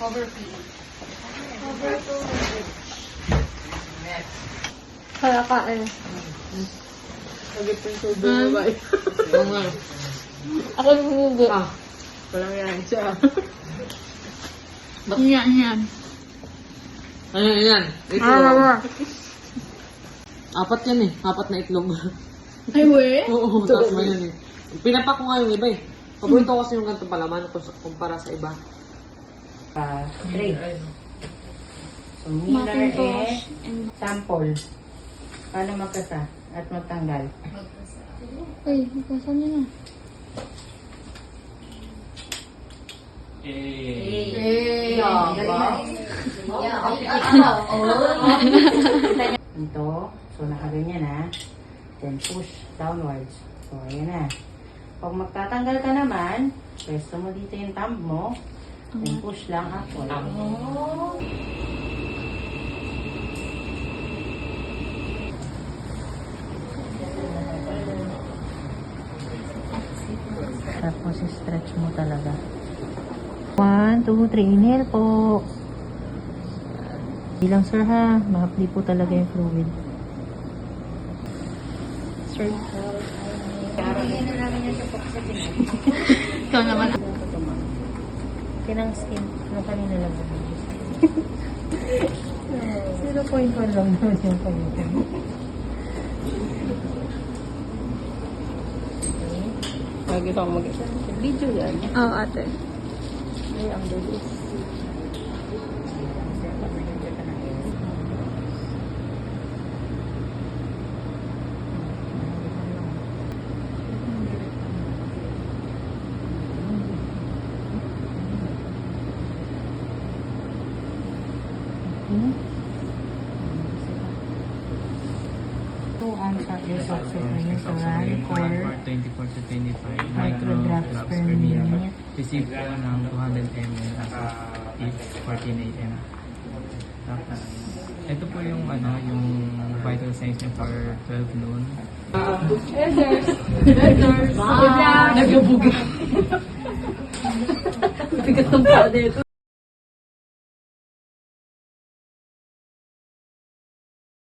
Cover fee. Cover 200. Kaya kain. Sagip yung tubo mo ba? Oo nga. Ako hindi. Walang yan siya. Yan. Ayan. Ito. Apat yan eh. Apat na itlog. Ay, we? Oo, tapos ba yan eh. Pinapak ko nga yung iba eh. Paborito ko kasi yung ganito palaman kumpara sa iba. Three. So, Miller Macintosh and sample. Paano magkasa at magtanggal? Ay, magkasan niya na. Ito. So, nakaganyan na. Then, push downwards. So, ayan na. Pag magtatanggal ka naman, pwesto mo dito yung thumb mo. Then, push lang upward. Tapos, stretch mo talaga. 1, 2, 3. Inhale po. Bilang sir ha. Mahapli po talaga yung fluid. Sir. Ikaw naman. Kinang skin. Ano kanina lang. 0.1 lang naman yung kanina. Lagi ako mag-isa. Video yan. Oo, ate. Ay, ang bilis. Ito ang success niyo sa run for 24 to 25 microdrops per minute. Receive po ng 200 ml as of 14 a.m. Tapos, ito po yung yung vital signs niya for 12 noon. Nagabuga. Bigat ng paa dito.